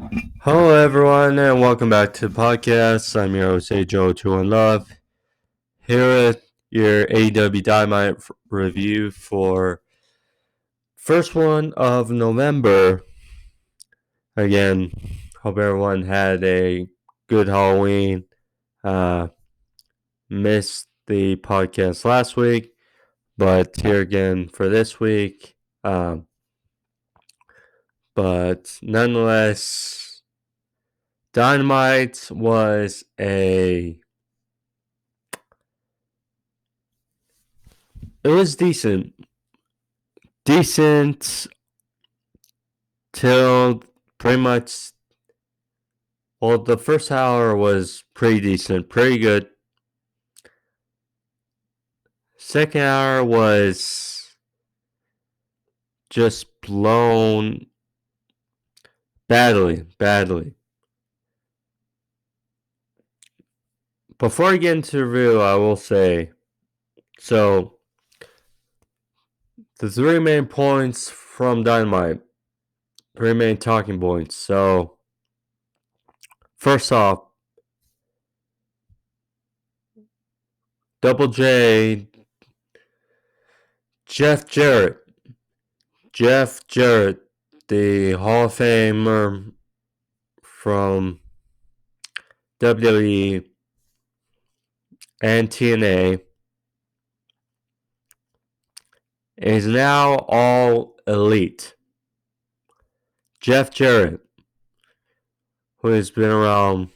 Hello, everyone, and welcome back to the podcast. I'm your host, Joe Two and Love, here with your AEW Dynamite review for first one of November. Again, hope everyone had a good Halloween. Missed the podcast last week, but here again for this week. But nonetheless, Dynamite was it was decent. Decent till pretty much. Well, the first hour was pretty decent, pretty good. Second hour was just blown badly. Before I get into the review, I will say, so the three main points from Dynamite, three main talking points. So, first off, Double J, Jeff Jarrett, the Hall of Famer from WWE and TNA, is now all elite. Jeff Jarrett, who has been around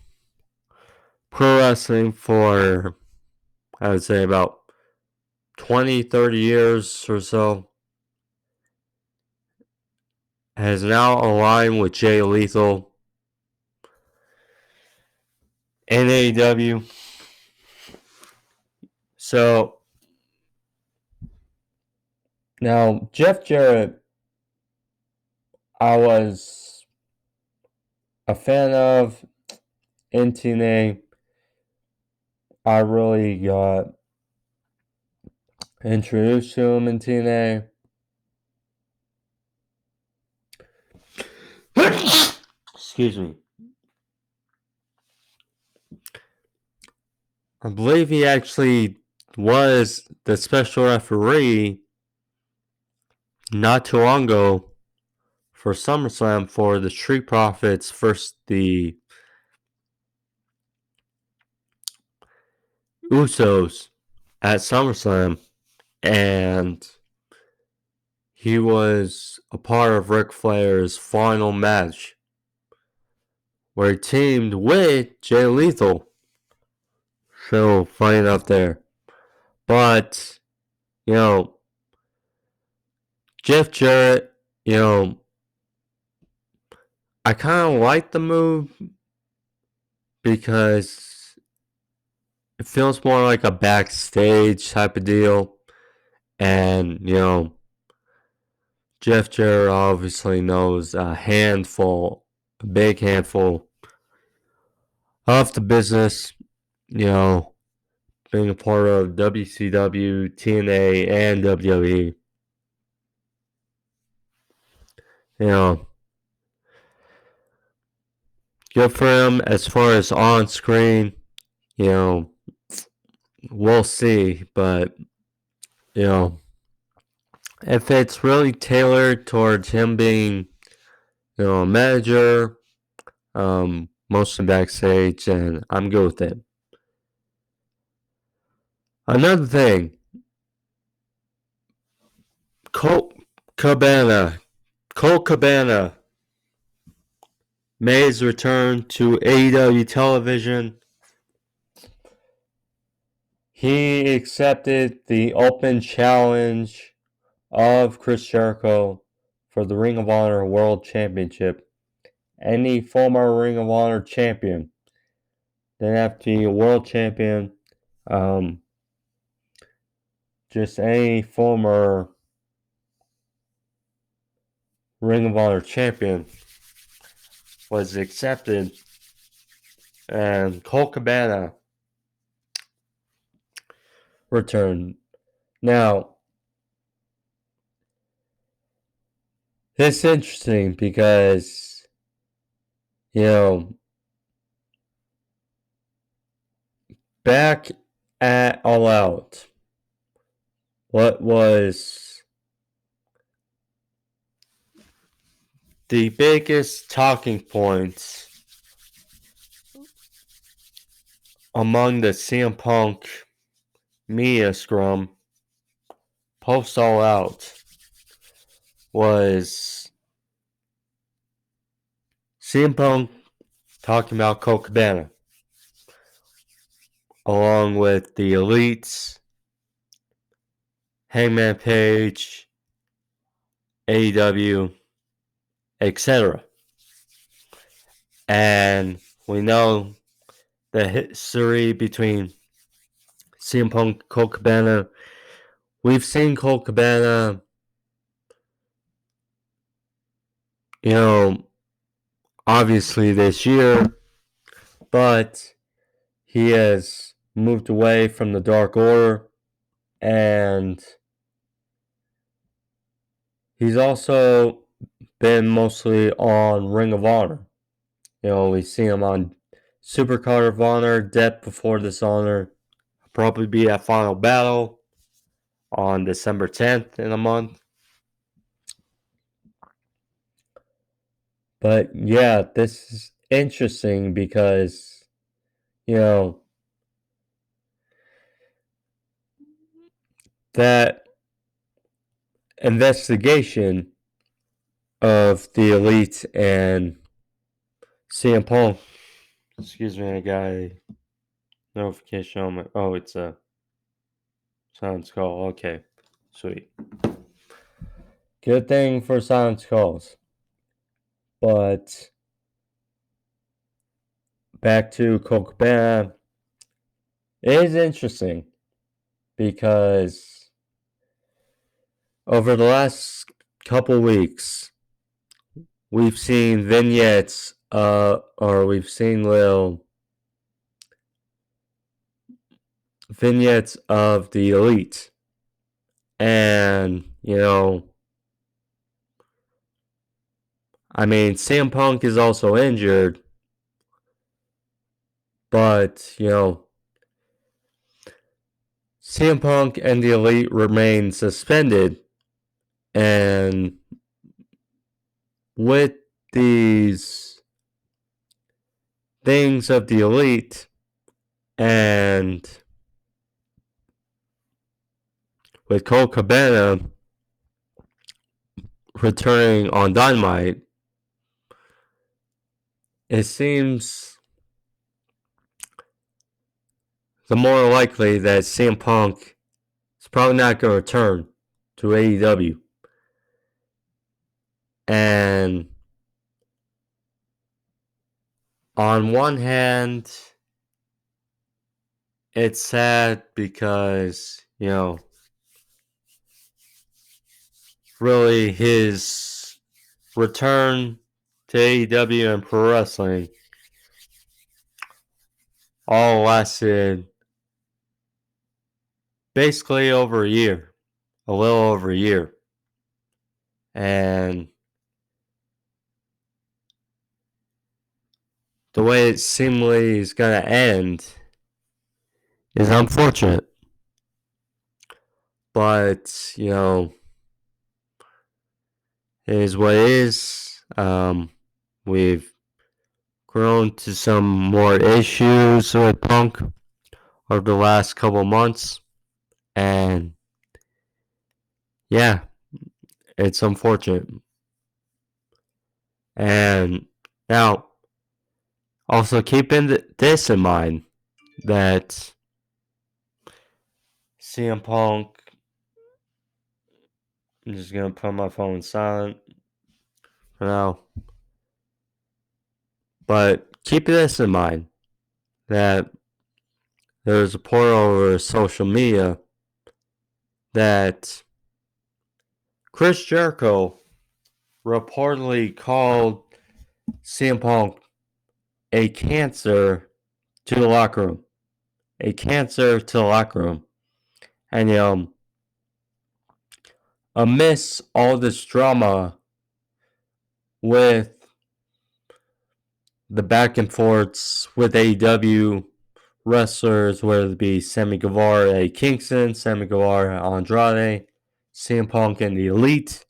pro wrestling for, I would say, about 20, 30 years or so, has now aligned with Jay Lethal in AEW. So, now, Jeff Jarrett, I was a fan of in TNA. I really got introduced to him in TNA. Excuse me. I believe he actually was the special referee not too long ago for SummerSlam for the Street Profits versus the Usos at SummerSlam, and he was a part of Ric Flair's final match where he teamed with Jay Lethal. So, funny enough there. But, Jeff Jarrett, I kind of like the move because it feels more like a backstage type of deal. And, Jeff Jarrett obviously knows a big handful of the business, being a part of WCW, TNA, and WWE. Good for him as far as on screen, we'll see, but, if it's really tailored towards him being, a manager, mostly backstage, and I'm good with it. Another thing, Colt Cabana made his return to AEW television. He accepted the open challenge of Chris Jericho for the Ring of Honor World Championship. Any former Ring of Honor champion didn't have to be a world champion. Just any former Ring of Honor champion was accepted, and Colt Cabana returned. Now, this is interesting because You know, back at All Out, what was the biggest talking points among the CM Punk media scrum post All Out was CM Punk talking about Colt Cabana along with the Elites, Hangman Page, AEW, etc. And we know the history between CM Punk and Colt Cabana. We've seen Colt Cabana, obviously this year, but he has moved away from the Dark Order, and he's also been mostly on Ring of Honor. We see him on Supercard of Honor, Death Before Dishonor, probably be at Final Battle on December 10th in a month. But yeah, this is interesting because, that investigation of the Elite and CM Punk. Excuse me, I got a notification on my. Oh, it's a silence call. Okay, sweet. Good thing for silence calls. But back to Colt Cabana. It is interesting because over the last couple weeks, we've seen vignettes, or we've seen little vignettes of the Elite. And, CM Punk is also injured, but, CM Punk and the Elite remain suspended, and with these things of the Elite and with Colt Cabana returning on Dynamite, it seems the more likely that CM Punk is probably not going to return to AEW. And on one hand, it's sad because, really his return to AEW and pro wrestling all lasted basically over a year, a little over a year. And the way it seemingly is going to end is unfortunate. But, it is what it is. We've grown to some more issues with Punk over the last couple months. And, yeah, it's unfortunate. And now, also keeping this in mind, that CM Punk, I'm just going to put my phone silent for now. But keep this in mind, that there's a report over social media that Chris Jericho reportedly called CM Punk a cancer to the locker room. A cancer to the locker room. And, amidst all this drama with the back and forths with AEW wrestlers, whether it be Sammy Guevara, Eddie Kingston, Sammy Guevara, Andrade, CM Punk, and the Elite.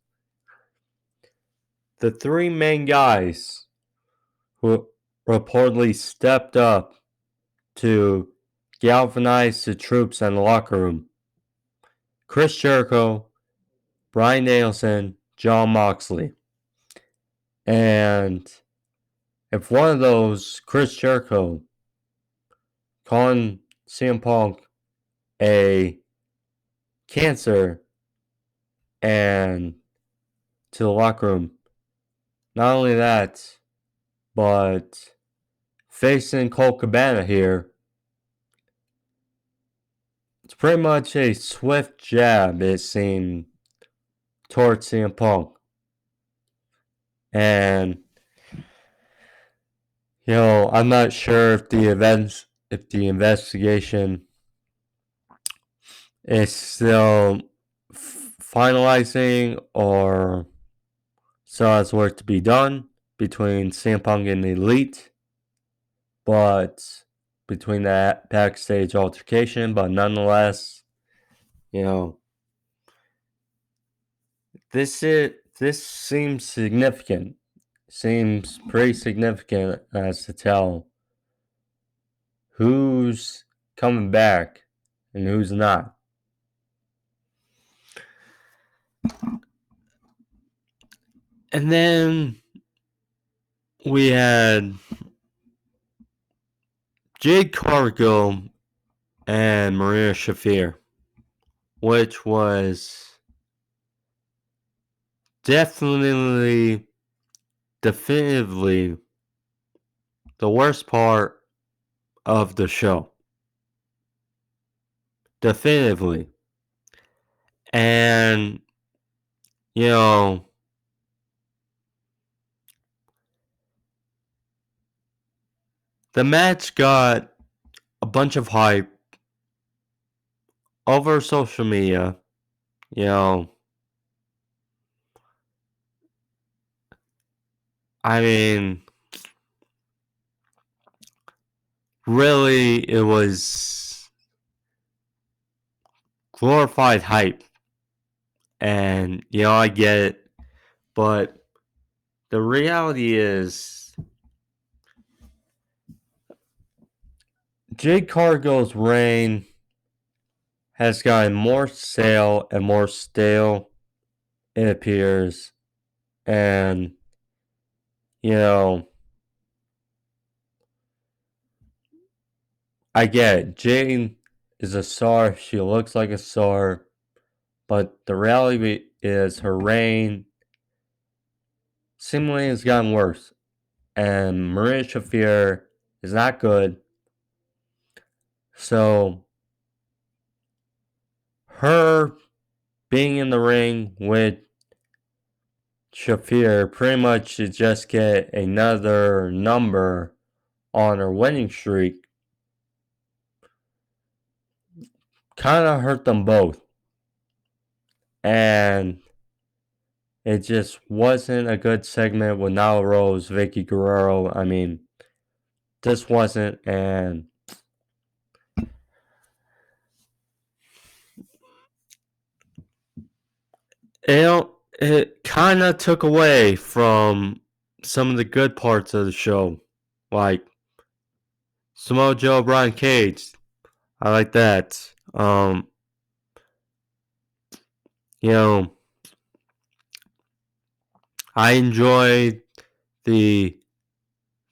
The three main guys who reportedly stepped up to galvanize the troops in the locker room: Chris Jericho, Bryan Danielson, Jon Moxley. And if one of those, Chris Jericho, calling CM Punk a cancer and to the locker room, not only that, but facing Colt Cabana here, it's pretty much a swift jab, it seemed, towards CM Punk. And, I'm not sure if the investigation is still finalizing or still has work to be done between CM Punk and the Elite. But between that backstage altercation, but nonetheless, this seems significant. Seems pretty significant as to tell who's coming back and who's not. And then we had Jade Cargill and Marina Shafir, which was definitively the worst part of the show. Definitively. And, the match got a bunch of hype over social media. I mean, really, it was glorified hype. And, I get it. But the reality is, Jade Cargill's reign has gotten more stale and more stale, it appears. And, I get it. Jade is a star. She looks like a star. But the reality is her reign seemingly has gotten worse. And Marina Shafir is not good. So, her being in the ring with Shafir pretty much to just get another number on her winning streak kind of hurt them both. And it just wasn't a good segment with Nyla Rose, Vicky Guerrero. I mean, this wasn't. And it kind of took away from some of the good parts of the show. Like Samoa Joe, Brian Cage. I like that. I enjoyed the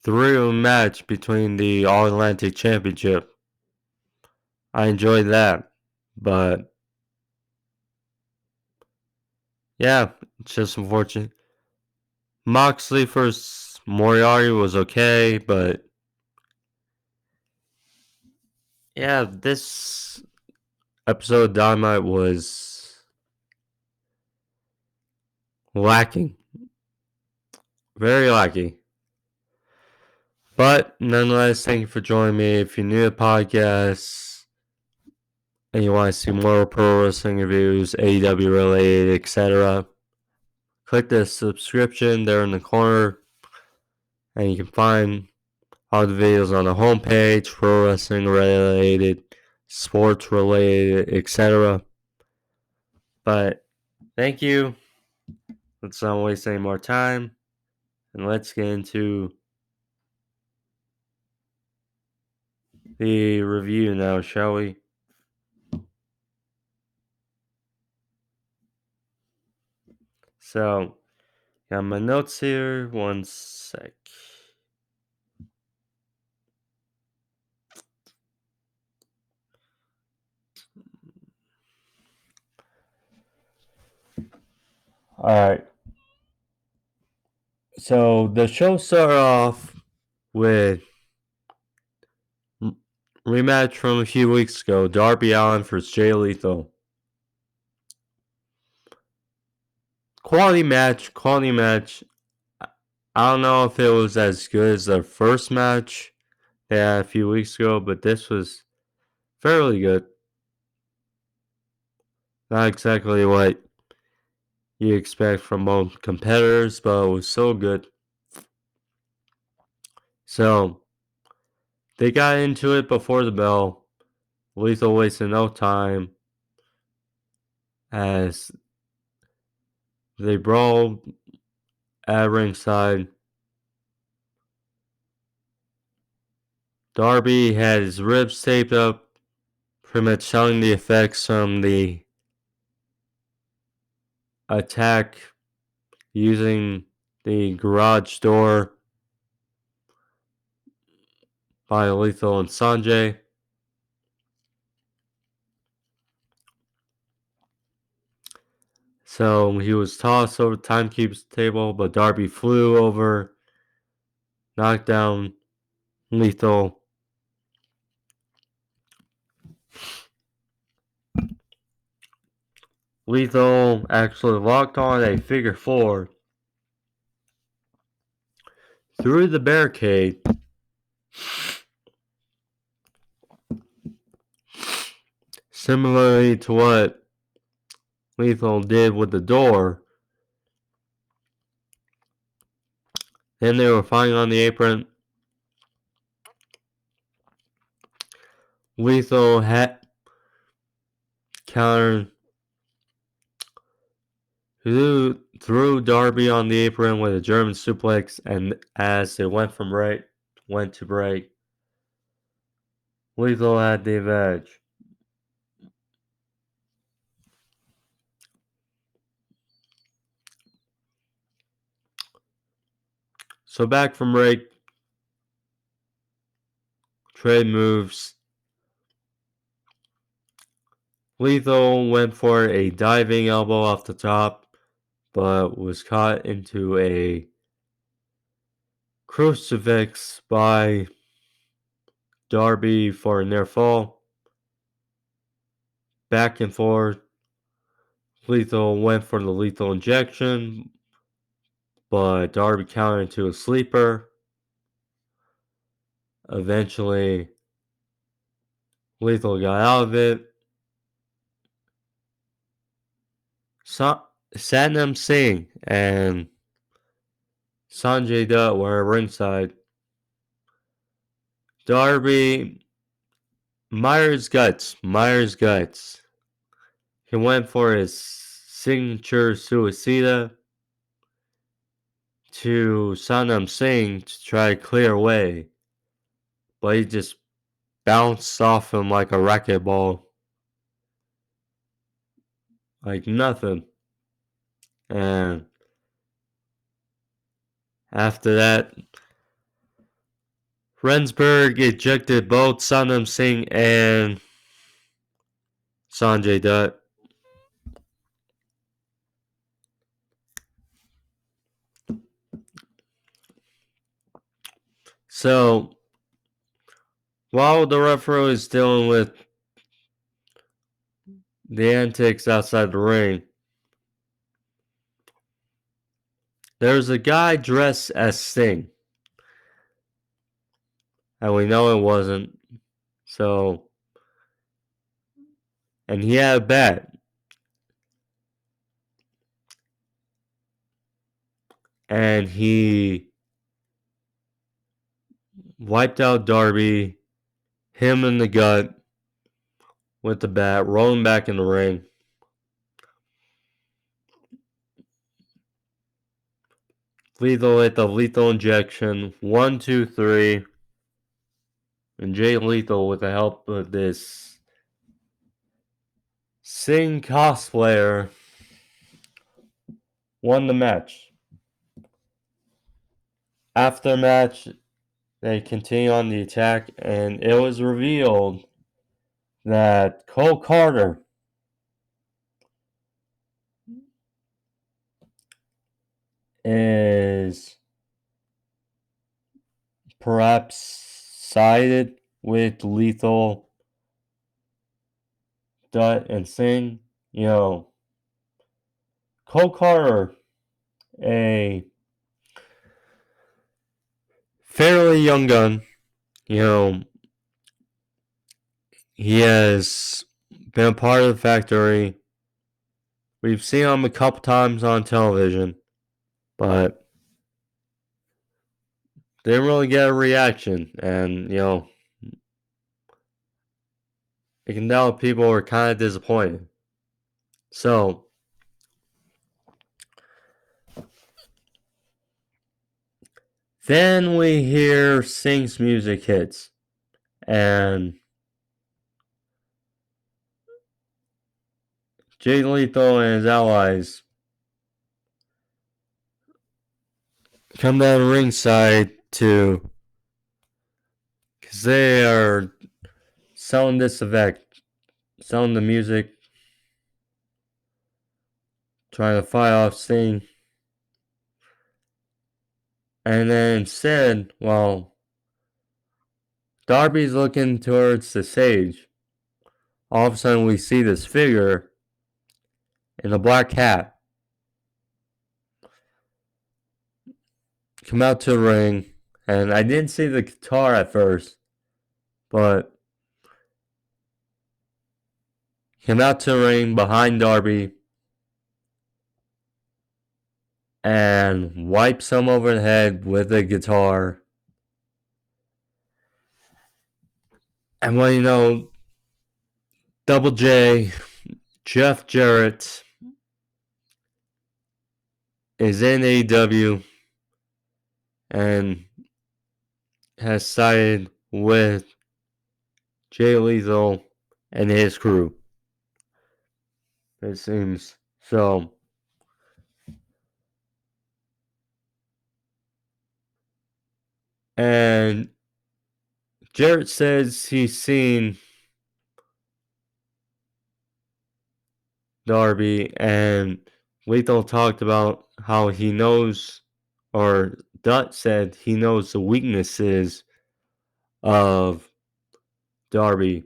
three-way match between the All-Atlantic Championship. I enjoyed that. But, yeah, it's just unfortunate. Moxley versus Moriarty was okay, but yeah, this episode of Dynamite was lacking. Very lacking. But nonetheless, thank you for joining me. If you're new to the podcast and you want to see more pro wrestling reviews, AEW related, etc., click the subscription there in the corner and you can find all the videos on the homepage, pro wrestling related, sports related, etc. But thank you. Let's not waste any more time. And let's get into the review now, shall we? So, got my notes here. One sec. Alright. So, the show started off with rematch from a few weeks ago, Darby Allin versus Jay Lethal. Quality match. I don't know if it was as good as the first match they had a few weeks ago, but this was fairly good. Not exactly what you expect from both competitors, but it was so good. So, they got into it before the bell. Lethal wasted no time as they brawled at ringside. Darby had his ribs taped up, pretty much showing the effects from the attack using the garage door by Lethal and Sanjay. So he was tossed over the timekeeper's table, but Darby flew over, knocked down Lethal. Lethal actually locked on a figure four through the barricade. Similarly to what Lethal did with the door. Then they were fighting on the apron. Lethal had countered, threw Darby on the apron with a German suplex, and as they went to break, Lethal had the advantage. So back from break, trade moves. Lethal went for a diving elbow off the top, but was caught into a crucifix by Darby for a near fall. Back and forth. Lethal went for the lethal injection, but Darby countered into a sleeper. Eventually, Lethal got out of it. Satnam Singh and Sanjay Dutt were ringside. Darby, Myers Guts. He went for his signature suicida to Satnam Singh to try to clear away, but he just bounced off him like a racquetball. Like nothing. And after that, Rensburg ejected both Satnam Singh and Sanjay Dutt. So, while the referee was dealing with the antics outside the ring, there's a guy dressed as Sting. And we know it wasn't. So, and he had a bat. And he wiped out Darby, him in the gut with the bat, rolling back in the ring. Lethal with the lethal injection. 1, 2, 3. And Jay Lethal, with the help of this Sing cosplayer, won the match. After match, they continue on the attack, and it was revealed that Cole Carter is perhaps sided with Lethal, Dutt, and Singh. Cole Carter, a fairly young gun. He has been a part of the factory. We've seen him a couple times on television, but didn't really get a reaction. And, you can tell people were kind of disappointed. So, then we hear Singh's music hits, and Jay Lethal and his allies come down ringside because they are selling this effect, selling the music, trying to fight off Singh. And then instead, while Darby's looking towards the stage, all of a sudden we see this figure in a black hat come out to the ring. And I didn't see the guitar at first, but came out to the ring behind Darby and wipes him over the head with the guitar. And well, Double J, Jeff Jarrett, is in AEW and has sided with Jay Lethal and his crew. It seems so. And Jarrett says he's seen Darby, and Lethal talked about how he knows, or Dutt said he knows the weaknesses of Darby.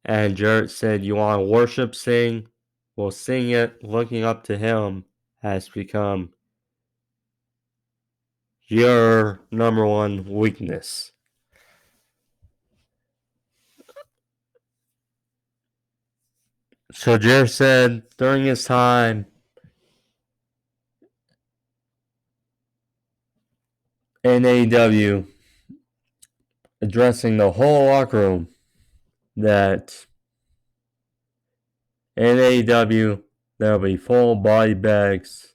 And Jarrett said, "You want to worship Sing? Well, sing it. Looking up to him has become your number one weakness." So Jarrett said during his time in AEW, addressing the whole locker room, that in AEW there will be full body bags,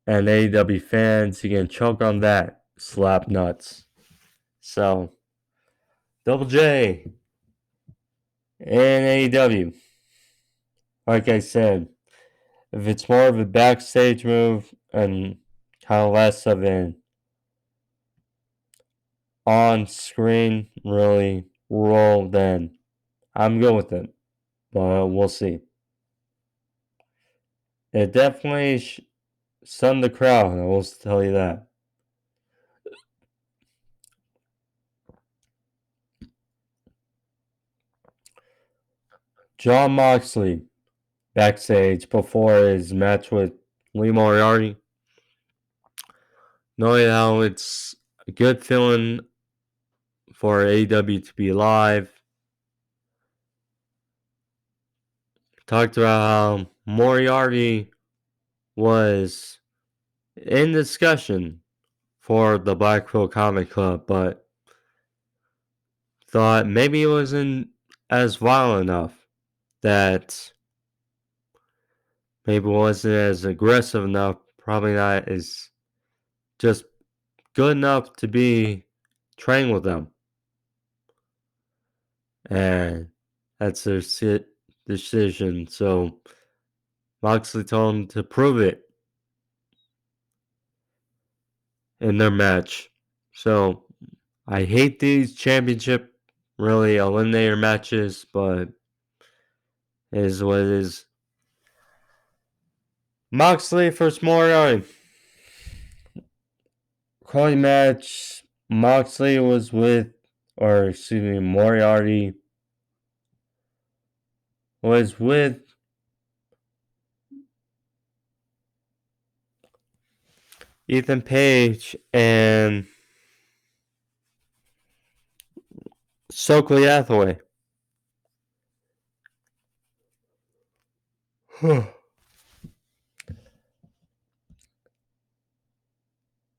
and AEW fans, you can choke on that, slap nuts. So, Double J in AEW, like I said, if it's more of a backstage move and kind of less of an on-screen really role, then I'm good with it. But we'll see. It definitely stunned the crowd, I will tell you that. Jon Moxley backstage before his match with Lee Moriarty, knowing how it's a good feeling for AEW to be live. Talked about how Moriarty was in discussion for the Blackpool Comic Club, but thought maybe it wasn't as violent enough, that maybe it wasn't as aggressive enough, probably not as just good enough to be trained with them. And that's their decision. So Moxley told him to prove it in their match. So I hate these championship, really eliminator matches, but it is what it is. Moxley versus Moriarty. Calling match. Moxley was with, Moriarty was with Ethan Page and Stokely Hathaway.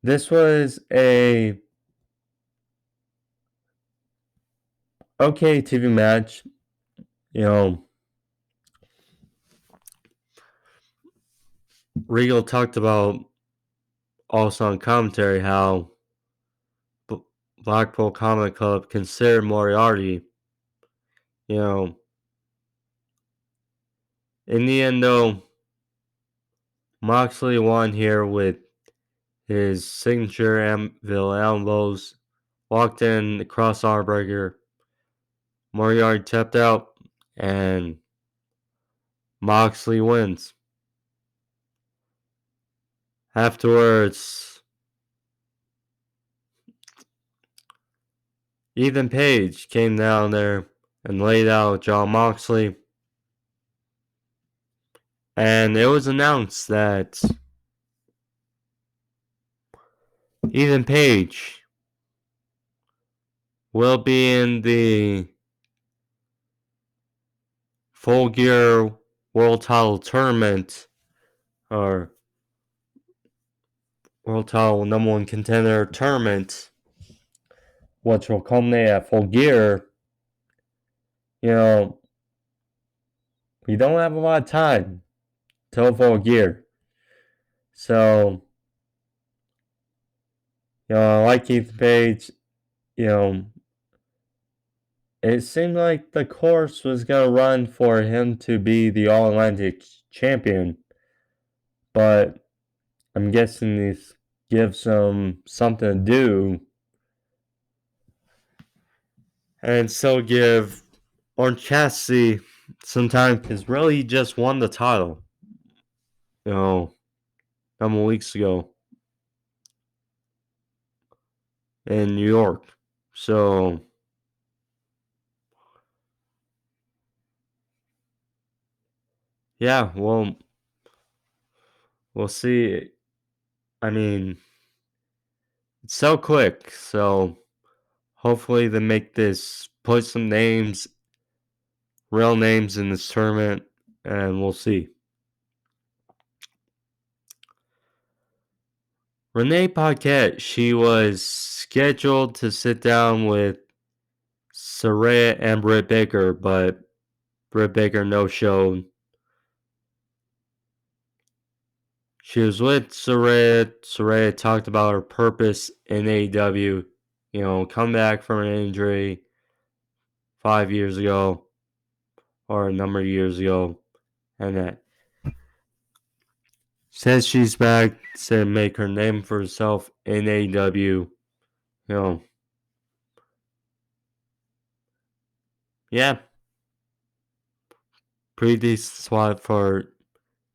This was a okay TV match. Regal talked about also on commentary how Blackpool Comic Club considered Moriarty. In the end, though, Moxley won here with his signature anvil elbows, walked in the crossarm breaker. Moriarty tapped out, and Moxley wins. Afterwards, Ethan Page came down there and laid out Jon Moxley. And it was announced that Ethan Page will be in the Full Gear World Title Tournament, or World Title Number 1 Contender Tournament, which will culminate at Full Gear. We don't have a lot of time till Full Gear. So, I like Ethan Page. It seemed like the course was going to run for him to be the All-Atlantic champion. But I'm guessing this gives him something to do. And still give Orange Cassidy some time, because really he just won the title. A couple weeks ago in New York. So yeah, well, we'll see. I mean, it's so quick, so hopefully they make this, put some names, real names in this tournament, and we'll see. Renee Paquette, she was scheduled to sit down with Saraya and Britt Baker, but Britt Baker no-showed. She was with Saraya. Saraya talked about her purpose in AEW. Come back from an injury 5 years ago, or a number of years ago, and that says she's back to make her name for herself in AEW. Yeah, pretty decent spot for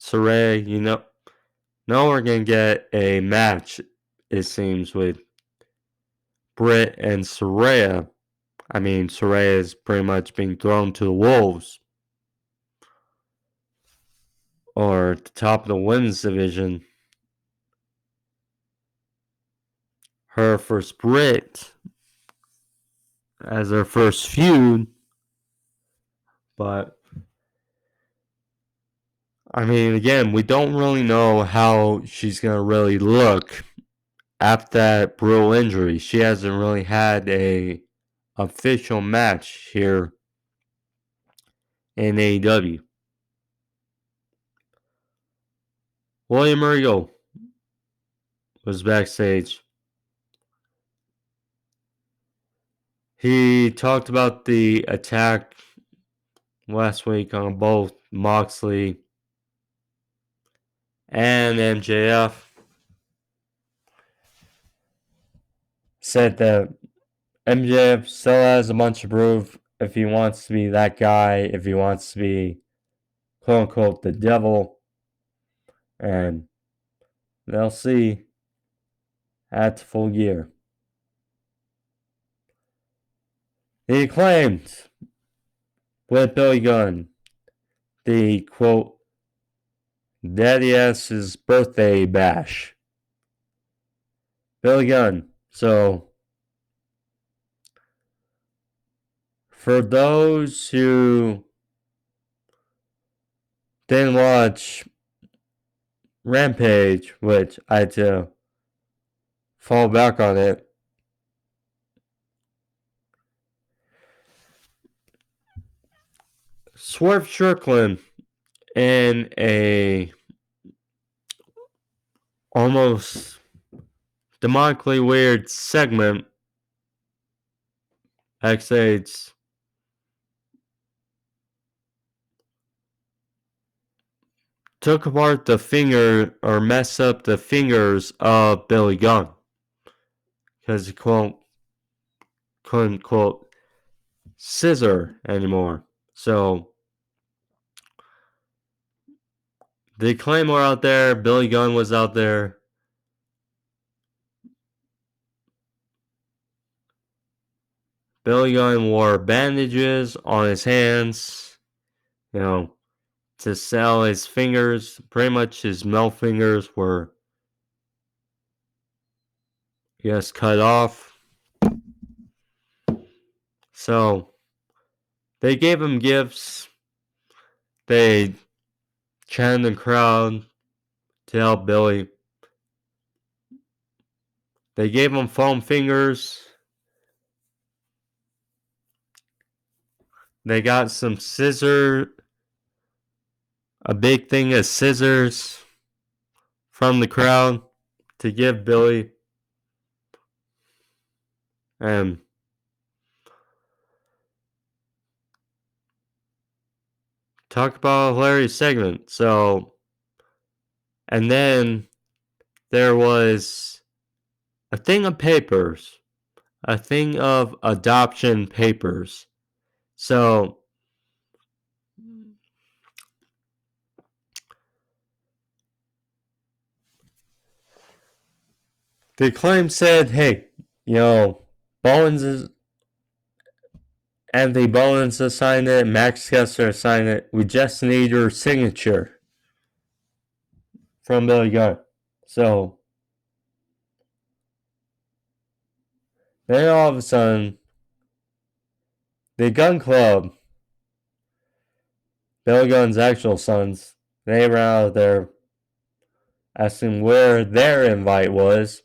Saraya. Now we're gonna get a match, it seems, with Britt and Saraya. I mean, Saraya is pretty much being thrown to the wolves, or at the top of the women's division. Her first Britt as her first feud, but I mean, again, we don't really know how she's going to really look after that brutal injury. She hasn't really had a official match here in AEW. William Regal was backstage. He talked about the attack last week on both Moxley and MJF. Said that MJF still has a bunch to prove if he wants to be that guy, if he wants to be quote unquote the devil. And they'll see at full gear. He claimed with Billy Gunn the quote Daddy S's birthday bash. Billy Gunn. So for those who didn't watch Rampage, which I had to fall back on it, Swerve Strickland in a almost demonically weird segment backstage took apart the finger or messed up the fingers of Billy Gunn because he couldn't quote scissor anymore. So the Acclaim were out there, Billy Gunn was out there. Billy Gunn wore bandages on his hands, to sell his fingers. Pretty much his middle fingers were cut off. So they gave him gifts. They chanted the crowd to help Billy. They gave him foam fingers. They got some a big thing of scissors from the crowd to give Billy. And talk about a hilarious segment. So, and then there was a thing of papers, a thing of adoption papers. So, the Acclaim said, hey, Anthony Bowens assigned it, Max Kessler assigned it. We just need your signature from Billy Gunn. So, then all of a sudden, the Gun Club, Billy Gunn's actual sons, they ran out there asking where their invite was.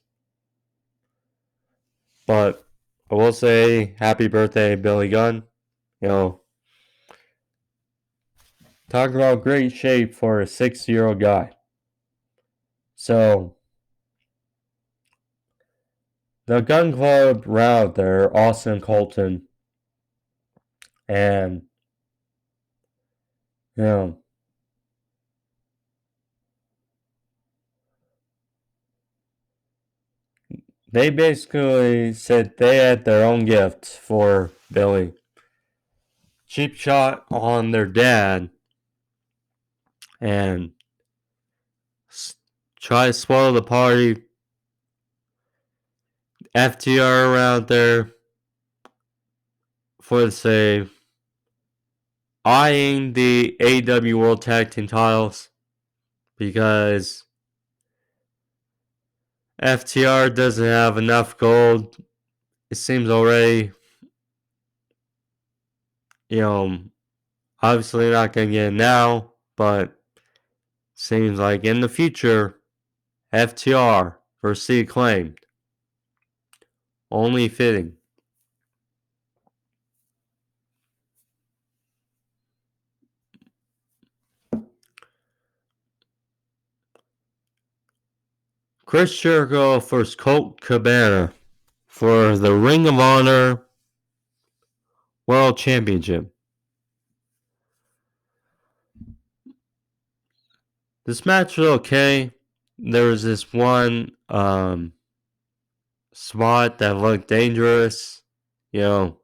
But I will say, happy birthday, Billy Gunn. Talk about great shape for a 60-year-old guy. So, the Gun Club ran out there, Austin Colton, and, they basically said they had their own gift for Billy. Cheap shot on their dad and try to spoil the party. FTR around there for the save. Eyeing the AEW World Tag Team titles because FTR doesn't have enough gold. It seems already, obviously not going to get it now, but seems like in the future, FTR versus the Acclaimed. Only fitting. Chris Jericho versus Colt Cabana for the Ring of Honor World Championship. This match was okay. There was this one spot that looked dangerous, in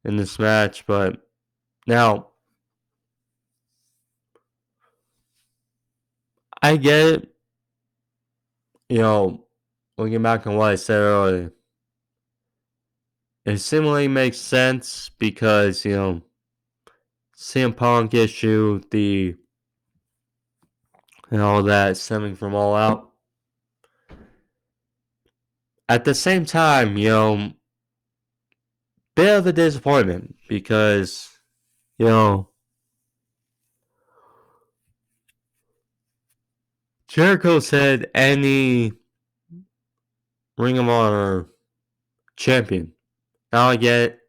this match, but now I get it. Looking back on what I said earlier, it seemingly makes sense because, CM Punk issue, that stemming from All Out. At the same time, bit of a disappointment because, Jericho said any Ring of Honor champion. Now I get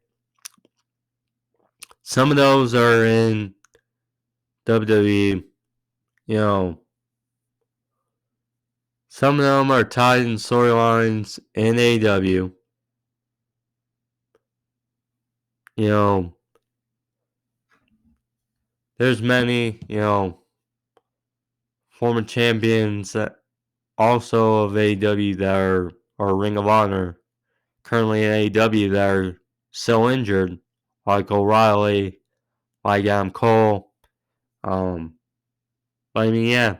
some of those are in WWE, some of them are tied in storylines in AEW. There's many, former champions that also of AEW that are Ring of Honor, currently in AEW that are still injured, like O'Reilly, like Adam Cole. But I mean,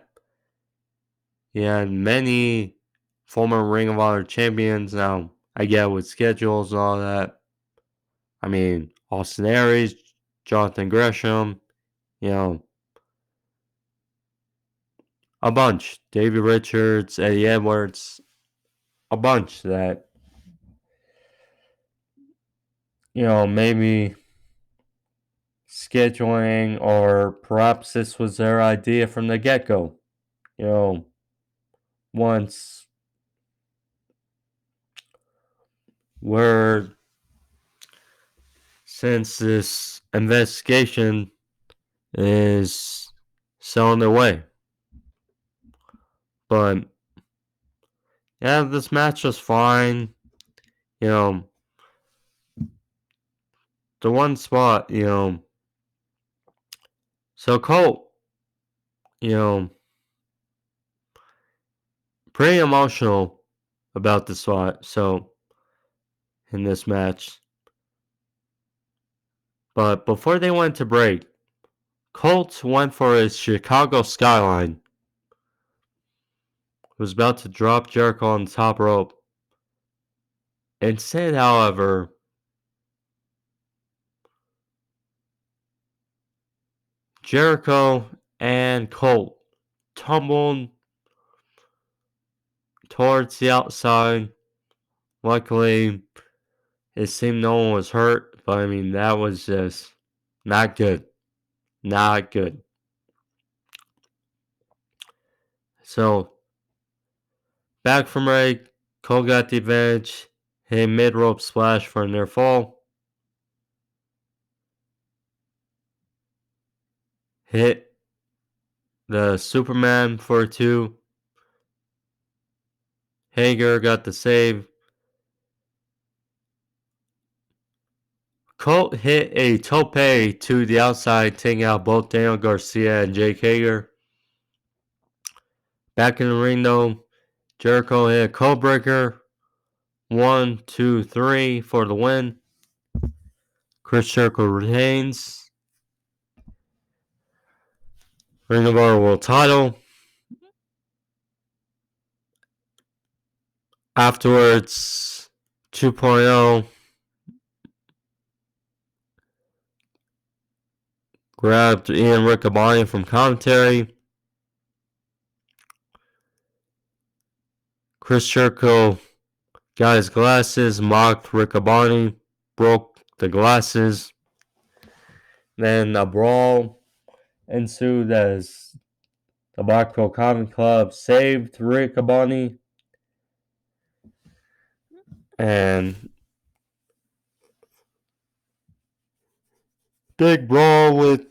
many former Ring of Honor champions. Now, I get with schedules and all that. I mean, Austin Aries, Jonathan Gresham, a bunch. Davey Richards, Eddie Edwards, a bunch that, maybe scheduling or perhaps this was their idea from the get-go. Once since this investigation is still on their way. But this match was fine. The one spot, so Colt, pretty emotional about the spot. So in this match. But before they went to break, Colt went for his Chicago skyline. Was about to drop Jericho on the top rope. Instead, however, Jericho and Colt tumbled towards the outside. Luckily, it seemed no one was hurt, but I mean, that was just not good. Not good. So, back from break, Cole got the advantage, hit a mid-rope splash for a near fall. Hit the Superman for a 2. Hager got the save. Colt hit a tope to the outside, taking out both Daniel Garcia and Jake Hager. Back in the ring, though, Jericho hit a code breaker. 1, 2, 3 for the win. Chris Jericho retains Ring of Honor World title. Afterwards, 2.0 grabbed Ian Riccaboni from commentary. Chris Jericho got his glasses, mocked Riccaboni, broke the glasses. Then a brawl ensued as the Blackpool Comedy Club saved Rick Cabana and big brawl with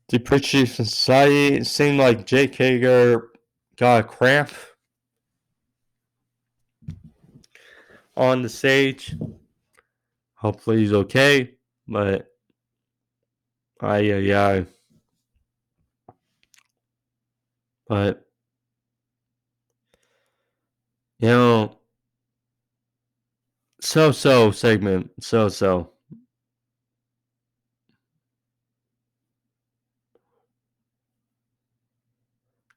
the British Society. It seemed like Jake Hager got a cramp on the stage. Hopefully he's okay, but but you know, so segment, so.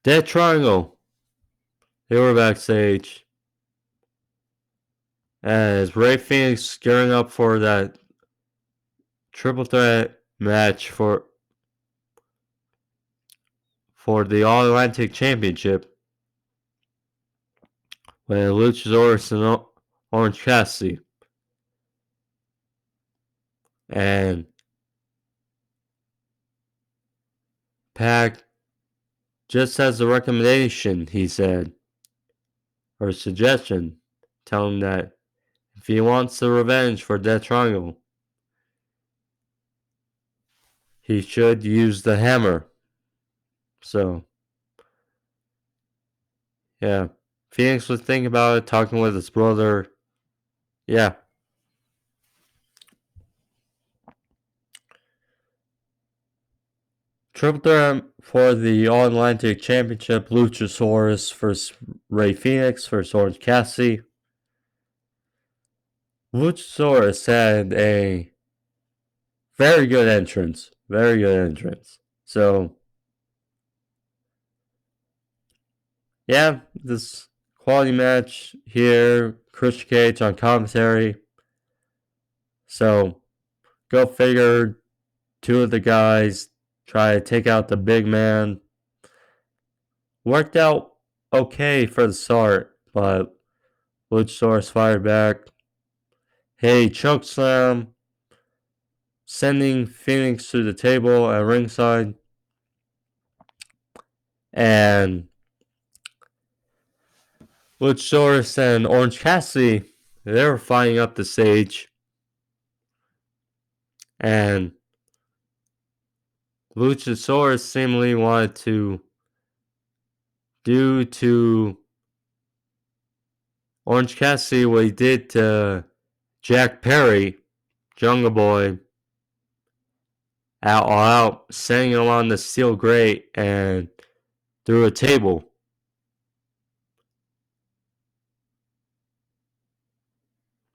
Dead Triangle. They were backstage as Ray Fenix gearing up for that triple threat match for the All Atlantic Championship with Luchasaurus and Orange Cassidy. And Pac just has a recommendation, he said, or a suggestion, telling him that if he wants the revenge for Death Triangle, he should use the hammer. So, yeah. Phoenix was thinking about it, talking with his brother. Yeah. Triple threat for the All Atlantic Championship. Luchasaurus versus Ray Fenix versus Orange Cassidy. Luchasaurus had a very good entrance. Very good entrance. So, yeah, this quality match here. Chris Cage on commentary. So, go figure. Two of the guys try to take out the big man. Worked out okay for the start, but Luchasaurus fired back. Hey, chokeslam, sending Phoenix to the table at ringside. And Luchasaurus and Orange Cassidy, they were fighting up the stage. And Luchasaurus seemingly wanted to do to Orange Cassidy what he did to Jack Perry, Jungle Boy, out, setting him on the steel grate and through a table.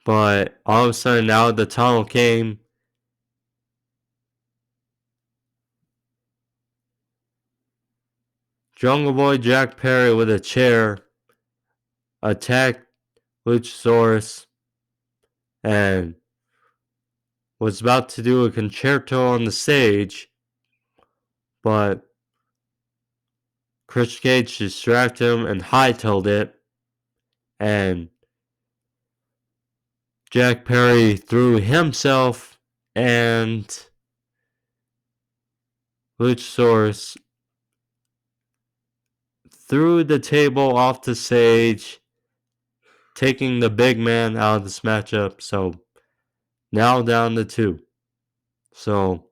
But all of a sudden, out the tunnel came Jungle Boy Jack Perry with a chair, attacked Luchasaurus, and was about to do a concerto on the stage, but Chris Cage distracted him and hightailed it, and Jack Perry threw himself and Luchasaurus threw the table off the stage, taking the big man out of this matchup. So now down to 2. So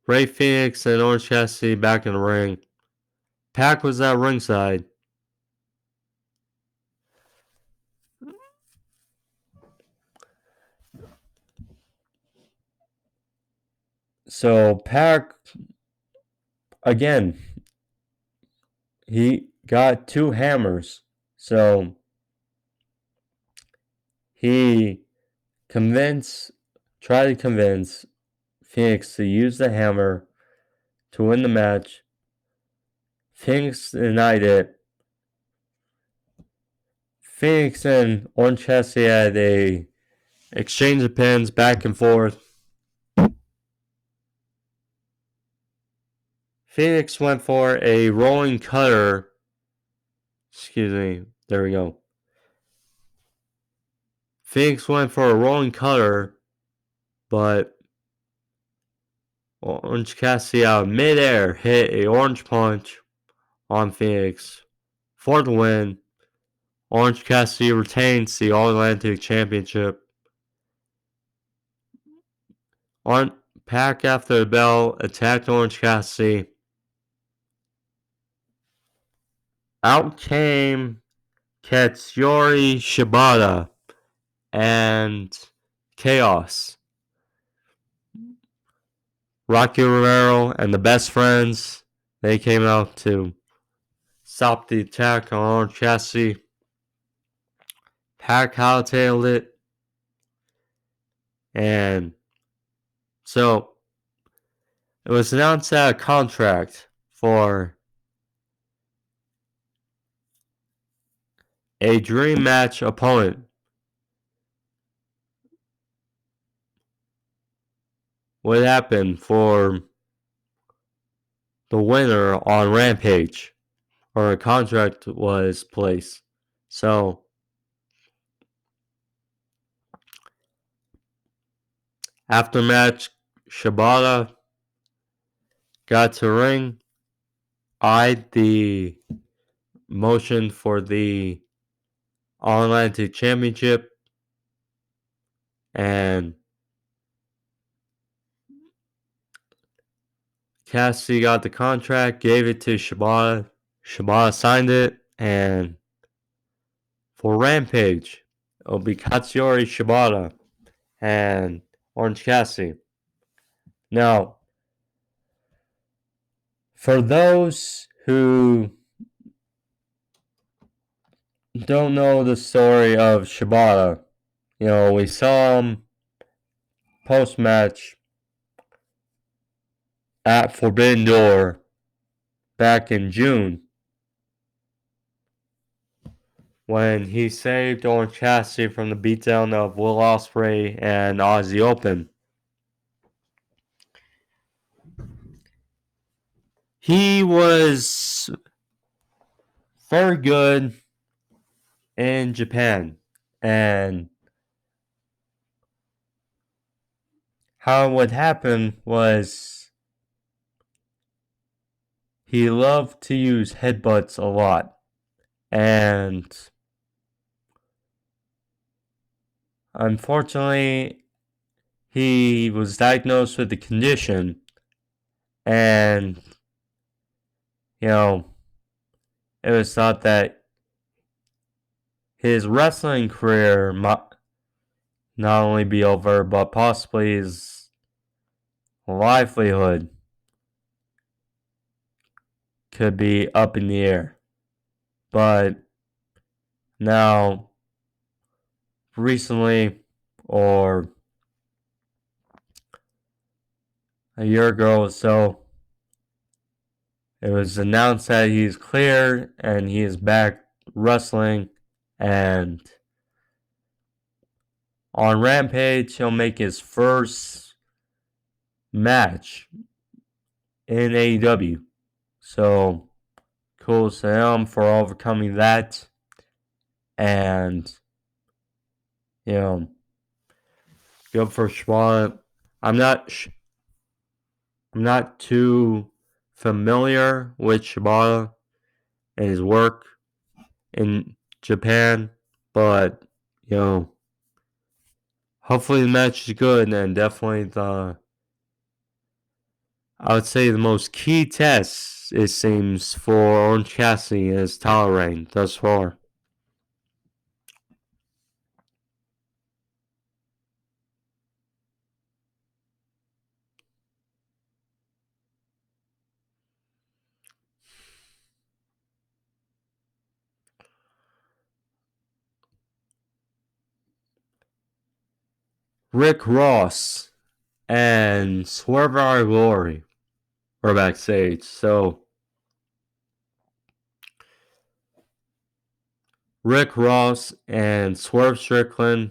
Ray Phoenix and Orange Cassidy back in the ring. Pac was at ringside. So Pac, again, he got 2 hammers. So he tried to convince Phoenix to use the hammer to win the match. Phoenix denied it. Phoenix and Orange Cassidy had a exchange of pins back and forth. Phoenix went for a rolling cutter. Excuse me. There we go. Phoenix went for a rolling cutter, but Orange Cassidy out of midair hit a orange punch on Fenix for the win. Orange Cassidy retains the All-Atlantic Championship. On Pac after the bell attacked Orange Cassidy. Out came Katsuyori Shibata and Chaos. Rocky Romero and the Best Friends, they came out to stop the attack on Orange Cassidy. Pac hightailed it. And so it was announced that a contract for a dream match opponent would happen for the winner on Rampage, or a contract was placed. So after match, Shibata got to ring, eyed the motion for the All-Atlantic Championship, and Cassidy got the contract, gave it to Shibata. Shibata signed it, and for Rampage, it'll be Katsuyori Shibata and Orange Cassidy. Now, for those who don't know the story of Shibata, we saw him post-match at Forbidden Door back in June when he saved Orange Cassidy from the beatdown of Will Ospreay and Aussie Open. He was very good in Japan, and how it would happen was he loved to use headbutts a lot, and unfortunately he was diagnosed with the condition, and it was thought that his wrestling career might not only be over, but possibly his livelihood could be up in the air. But now, recently, or a year ago or so, it was announced that he's clear and he is back wrestling, and on Rampage he'll make his first match in AEW. So cool to him for overcoming that, and good for Schwan. I'm not too familiar with Shibata and his work in Japan, but hopefully the match is good, and definitely I would say the most key test, it seems, for Orange Cassidy is title reign thus far. Rick Ross and Swerve Our Glory were backstage. So Rick Ross and Swerve Strickland,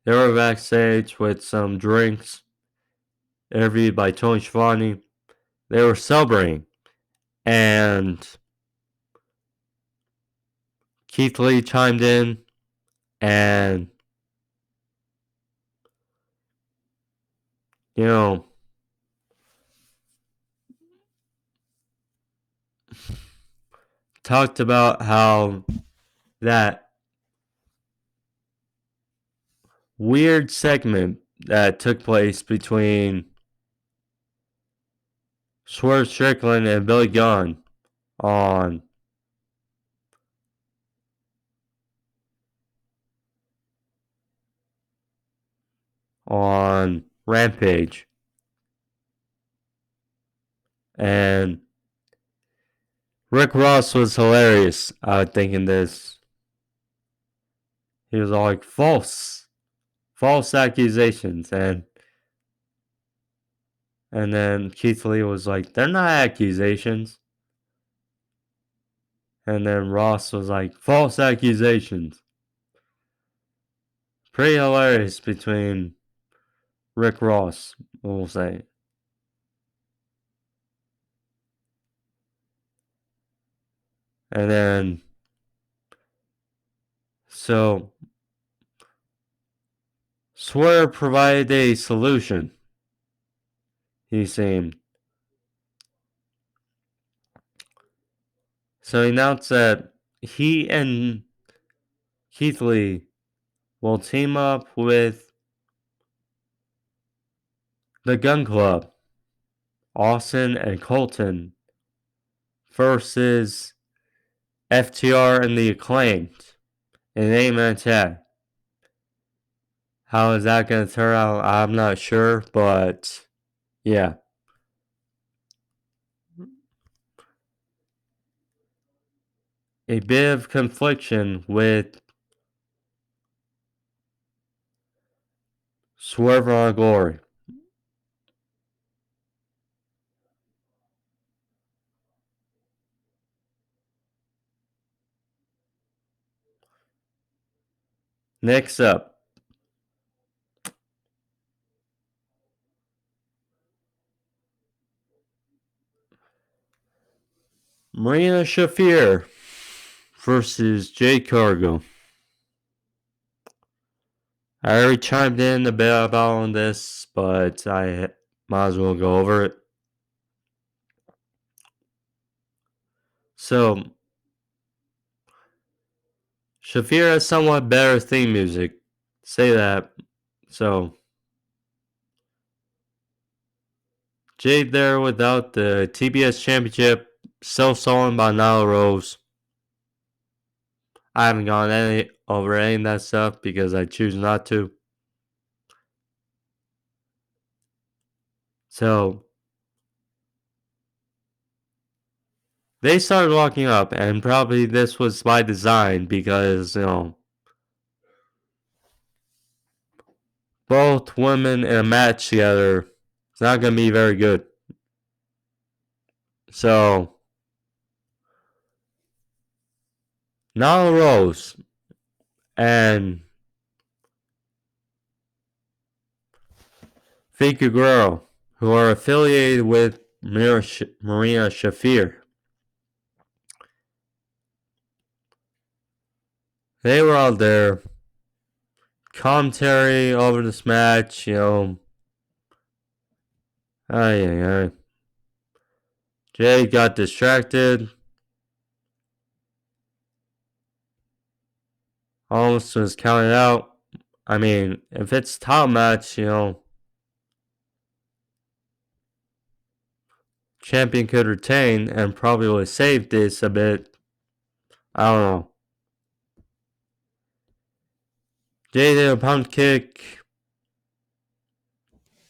they were backstage with some drinks, interviewed by Tony Schiavone. They were celebrating, and Keith Lee chimed in, and talked about how that weird segment that took place between Swerve Strickland and Billy Gunn on Rampage. And Rick Ross was hilarious thinking this. He was all like, false accusations. And then Keith Lee was like, they're not accusations. And then Ross was like, false accusations. Pretty hilarious between Rick Ross, we'll say. And then, so, Swerve provided a solution, he seemed. So he announced that he and Keith Lee will team up with the Gun Club, Austin and Colton, versus FTR and the Acclaimed in an 8-man tag. How is that going to turn out? I'm not sure, but yeah. A bit of confliction with Swerve on Glory. Next up, Marina Shafir versus Jade Cargill. I already chimed in a bit about this, but I might as well go over it. So, Shafir has somewhat better theme music. Say that. So, Jade there without the TBS Championship, still stolen by Nyla Rose. I haven't gone over any of that stuff because I choose not to. So, they started walking up, and probably this was by design because, both women in a match together, it's not going to be very good. So, Nyla Rose and Vicky Guerrero, who are affiliated with Marina Shafir, they were out there. Commentary over this match, Jay got distracted. Almost was counted out. I mean, if it's a title match, champion could retain and probably would have saved this a bit. I don't know. Jay did a punt kick.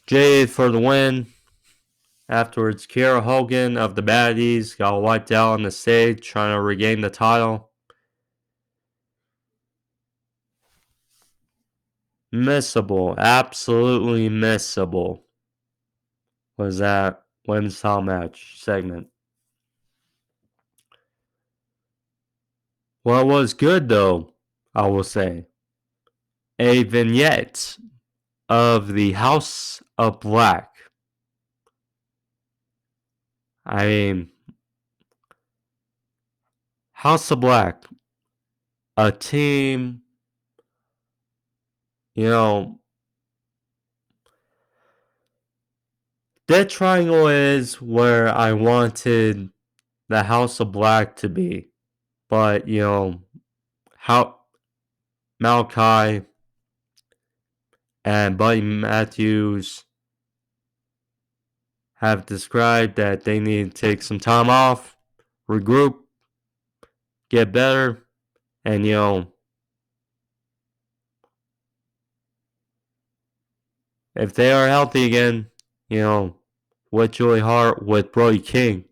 Jay for the win. Afterwards, Kiera Hogan of the Baddies got wiped out on the stage trying to regain the title. Missable. Absolutely missable was that women's title match segment. What was good, though, I will say, a vignette of the House of Black. I mean, House of Black, a team, Dead Triangle is where I wanted the House of Black to be. But, how Malachi and Buddy Matthews have described that they need to take some time off, regroup, get better, and, if they are healthy again, with Julie Hart, with Brody King,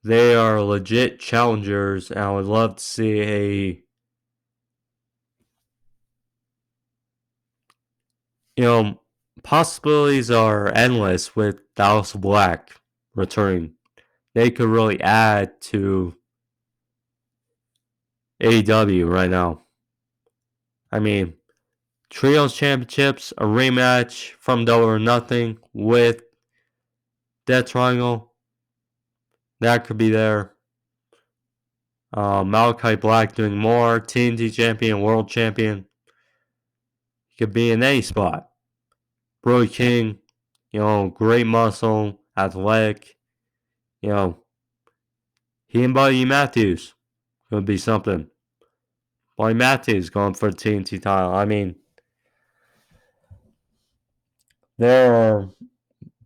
they are legit challengers, and I would love to see possibilities are endless with Dallas Black returning. They could really add to AEW right now. I mean, Trios Championships, a rematch from Double or Nothing with Death Triangle. That could be there. Malachi Black doing more. TNT Champion, World Champion. He could be in any spot. Brody King, great muscle, athletic. He and Buddy Matthews could be something. Buddy Matthews going for the TNT title. I mean, there are a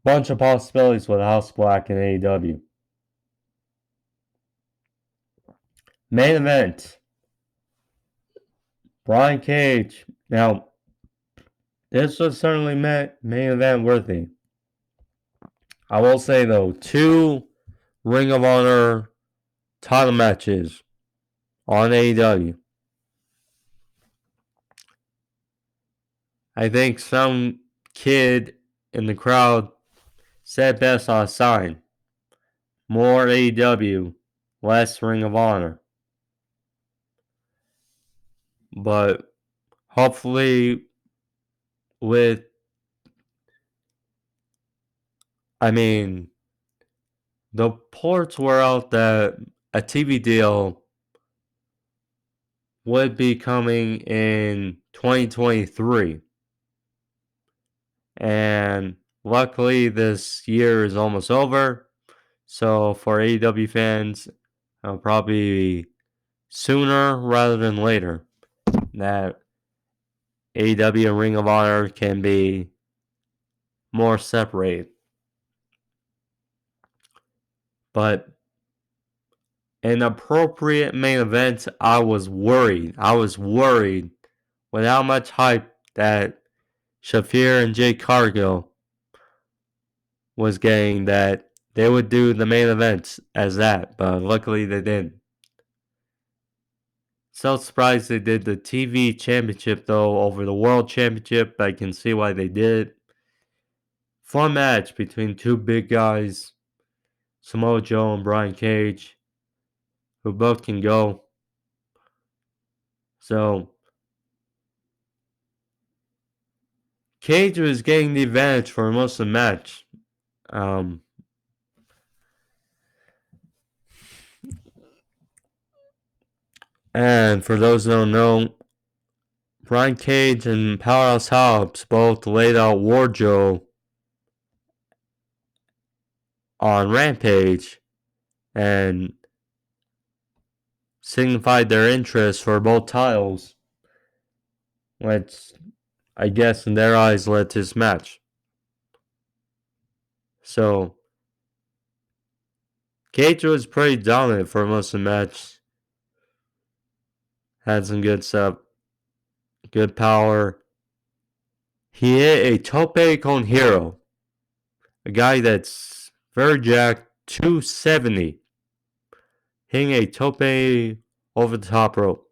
bunch of possibilities with House Black and AEW. Main event. Brian Cage. Now, this was certainly main event worthy. I will say, though, 2 Ring of Honor title matches on AEW. I think some kid in the crowd said best on a sign. More AEW, less Ring of Honor. But hopefully the reports were out that a TV deal would be coming in 2023. And luckily this year is almost over. So for AEW fans, it'll probably be sooner rather than later that AEW and Ring of Honor can be more separated. But an appropriate main event, I was worried with how much hype that Shafir and Jade Cargill was getting that they would do the main event as that, but luckily they didn't. So surprised they did the TV championship though over the world championship. I can see why they did it. Fun match between 2 big guys, Samoa Joe and Brian Cage, who both can go. So Cage was getting the advantage for most of the match. And for those who don't know, Brian Cage and Powerhouse Hobbs both laid out Wardlow on Rampage and signified their interest for both titles, which I guess in their eyes led to this match. So Cage was pretty dominant for most of the match. Had some good stuff, good power. He hit a tope con hero, a guy that's very jacked, 270, hitting a tope over the top rope.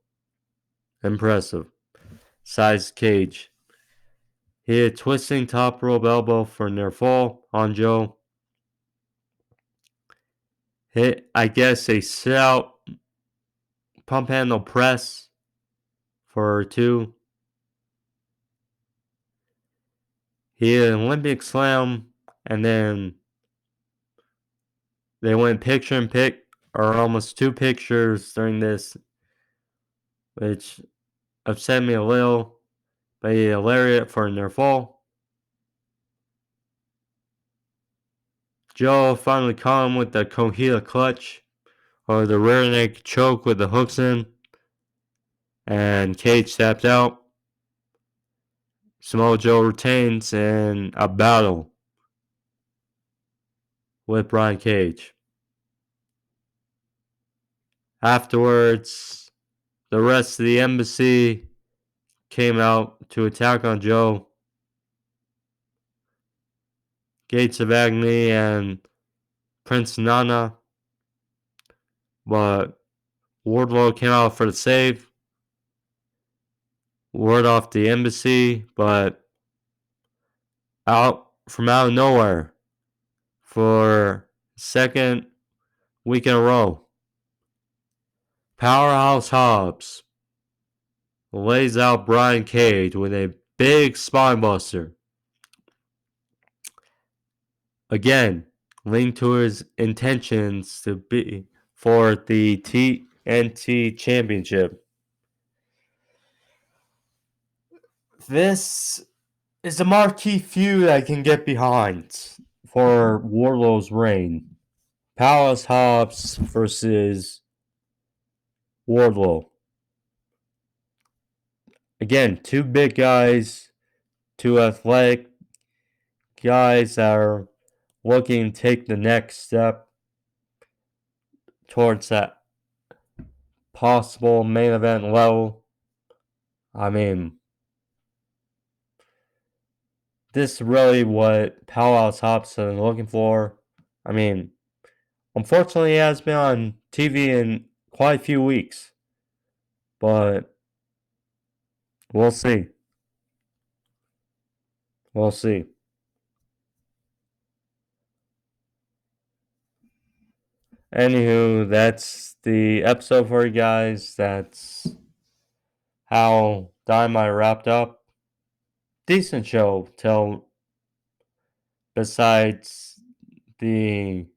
Impressive. Size Cage. He hit a twisting top rope elbow for near fall on Joe. Hit, I guess, a sit out pump handle press for 2. He hit an Olympic slam, and then they went picture in pic, or almost 2 pictures during this, which upset me a little. But he hit a lariat for a near fall. Joe finally caught him with the Kohila clutch, or the rear neck choke with the hooks in, and Cage tapped out. Samoa Joe retains in a battle with Brian Cage. Afterwards, the rest of the embassy came out to attack on Joe. Gates of Agony and Prince Nana, but Wardlow came out for the save. Ward off the embassy, but out of nowhere for second week in a row, Powerhouse Hobbs lays out Brian Cage with a big spinebuster. Again, linked to his intentions to be for the TNT Championship. This is a marquee feud I can get behind for Wardlow's reign. Powerhouse Hobbs versus Wardlow. Again, two big guys, two athletic guys that are looking to take the next step towards that possible main event level. I mean, this is really what Powerhouse Hobbs has been looking for. I mean, unfortunately, he has been on TV in quite a few weeks, but we'll see. We'll see. Anywho, that's the episode for you guys. That's how Dynamite wrapped up. Decent show till besides the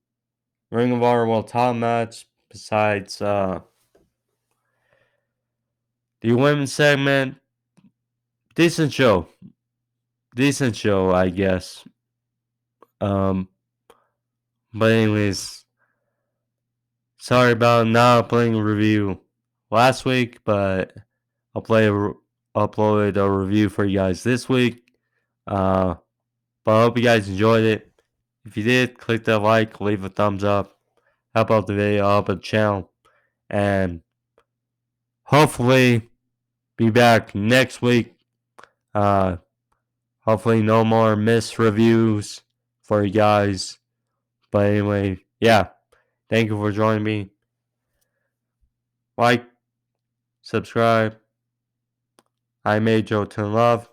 Ring of Honor World Title match, besides the women's segment. Decent show, I guess. But anyways, sorry about not playing a review last week, but I'll upload a review for you guys this week. But I hope you guys enjoyed it. If you did, click that like, leave a thumbs up, help out the video, help out the channel, and hopefully be back next week. Hopefully no more missed reviews for you guys. But anyway, yeah. Thank you for joining me. Like, subscribe. I made Joe Turn Love.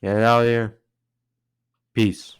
Get out of here. Peace.